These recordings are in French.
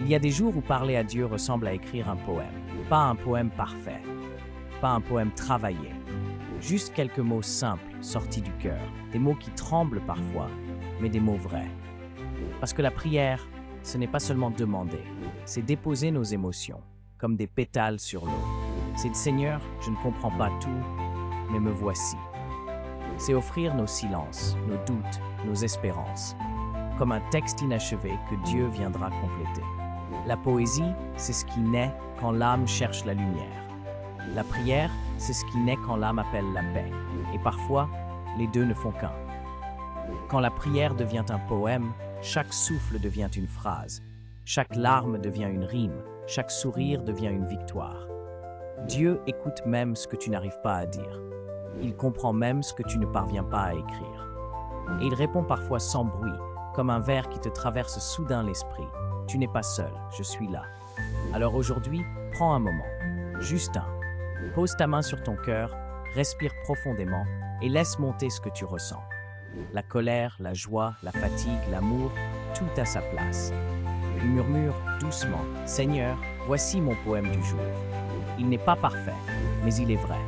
Il y a des jours où parler à Dieu ressemble à écrire un poème. Pas un poème parfait, pas un poème travaillé. Juste quelques mots simples, sortis du cœur. Des mots qui tremblent parfois, mais des mots vrais. Parce que la prière, ce n'est pas seulement demander, c'est déposer nos émotions, comme des pétales sur l'eau. C'est le Seigneur, je ne comprends pas tout, mais me voici. C'est offrir nos silences, nos doutes, nos espérances, comme un texte inachevé que Dieu viendra compléter. La poésie, c'est ce qui naît quand l'âme cherche la lumière. La prière, c'est ce qui naît quand l'âme appelle la paix. Et parfois, les deux ne font qu'un. Quand la prière devient un poème, chaque souffle devient une phrase, chaque larme devient une rime, chaque sourire devient une victoire. Dieu écoute même ce que tu n'arrives pas à dire. Il comprend même ce que tu ne parviens pas à écrire. Et il répond parfois sans bruit, comme un vers qui te traverse soudain l'esprit. Tu n'es pas seul, je suis là. Alors aujourd'hui, prends un moment, juste un. Pose ta main sur ton cœur, respire profondément et laisse monter ce que tu ressens. La colère, la joie, la fatigue, l'amour, tout à sa place. Puis murmure doucement, « Seigneur, voici mon poème du jour. » Il n'est pas parfait, mais il est vrai.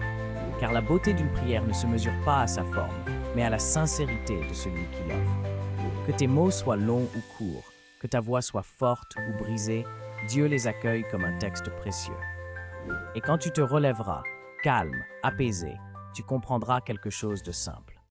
Car la beauté d'une prière ne se mesure pas à sa forme, mais à la sincérité de celui qui l'offre. Que tes mots soient longs ou courts, que ta voix soit forte ou brisée, Dieu les accueille comme un texte précieux. Et quand tu te relèveras, calme, apaisé, tu comprendras quelque chose de simple.